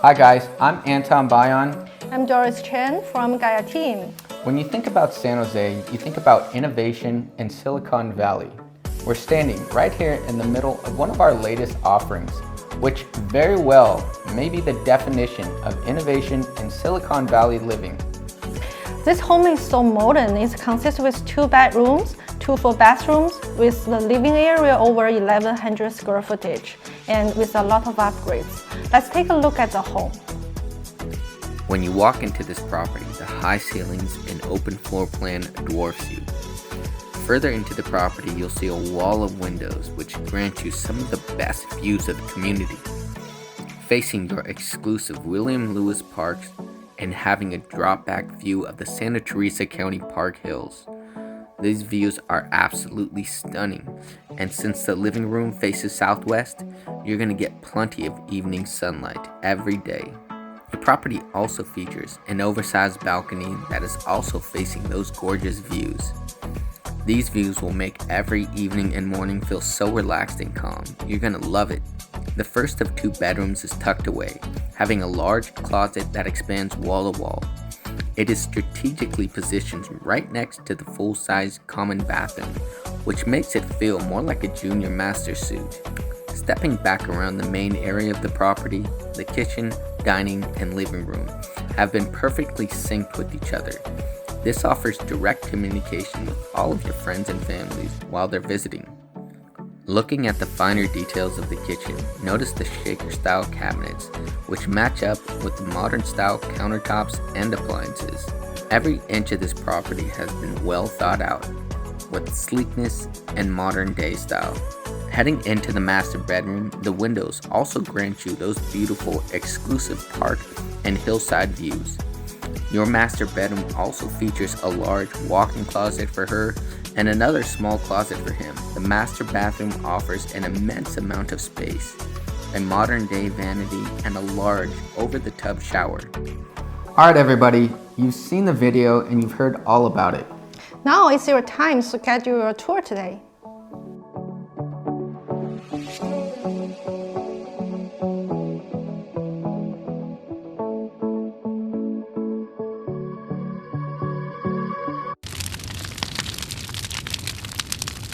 Hi guys, I'm Anton Bayon. I'm Doris Chen from Gaia team. When you think about San Jose, you think about innovation in Silicon Valley. We're standing right here in the middle of one of our latest offerings, which very well may be the definition of innovation in Silicon Valley living. This home is so modern. It consists with 2 bedrooms, 2 full bathrooms, with the living area over 1,100 square footage, and with a lot of upgrades. Let's take a look at the home. When you walk into this property, the high ceilings and open floor plan dwarfs you. Further into the property, you'll see a wall of windows which grant you some of the best views of the community. Facing your exclusive William Lewis Parks and having a drop-back view of the Santa Teresa County Park Hills. These views are absolutely stunning, and since the living room faces southwest, you're going to get plenty of evening sunlight every day. The property also features an oversized balcony that is also facing those gorgeous views. These views will make every evening and morning feel so relaxed and calm. You're going to love it. The first of 2 bedrooms is tucked away, having a large closet that expands wall to wall. It is strategically positioned right next to the full-size common bathroom, which makes it feel more like a junior master suite. Stepping back around the main area of the property, the kitchen, dining, and living room have been perfectly synced with each other. This offers direct communication with all of your friends and families while they're visiting. Looking at the finer details of the kitchen, notice the shaker-style cabinets, which match up with the modern-style countertops and appliances. Every inch of this property has been well thought out, with sleekness and modern-day style. Heading into the master bedroom, the windows also grant you those beautiful, exclusive park and hillside views. Your master bedroom also features a large walk-in closet for her and another small closet for him. The master bathroom offers an immense amount of space, a modern-day vanity, and a large over-the-tub shower. Alright everybody, you've seen the video and you've heard all about it. Now it's your time to schedule your tour today.